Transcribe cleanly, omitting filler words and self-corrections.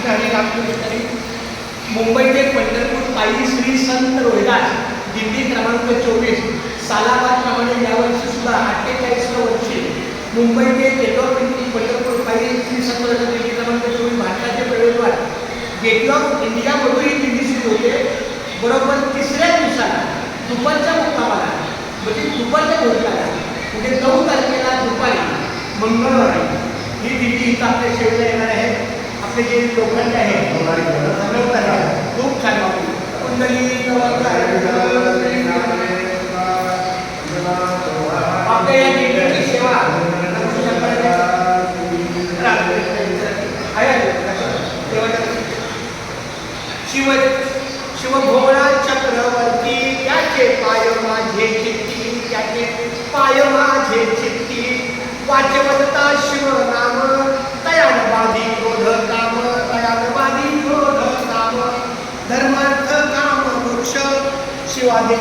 झालेला आपल्या मुंबई ते पंढरपूर पायी श्री संत रोहिदास दिंडी क्रमांक 24 सालाबादप्रमाणे यावर्षी सुद्धा 48व्या वर्षी मुंबई ते गेटवे पंढरपूर पायी श्री संत रोहिदास दिंडी क्रमांक 24 भारताचे प्रवेशद्वार गेट ऑफ इंडियामधून ही दिंडी सुरू होते. बरोबर तिसऱ्या दिवसाला दुपारच्या मुक्कामाला म्हणजे दुपारच्या भोजनाला म्हणजे 9 तारखेला दुपारी मंगळवारी ही दिंडी इथं आपल्या शेवटला येणार आहे. आपले जे लोखंड आहे खूप छान वाटते. कुंडली आपल्या या दिंडीची सेवा शिव शिवभोळा चक्रवर्ती त्याचे पाय माझे चित्ती त्याचे पाय माझे चित्ती वाचवता शिव नाम दयानवादी क्रोध काम दयानवादी क्रोध काम धर्मार्थ काम मोक्ष शिवादे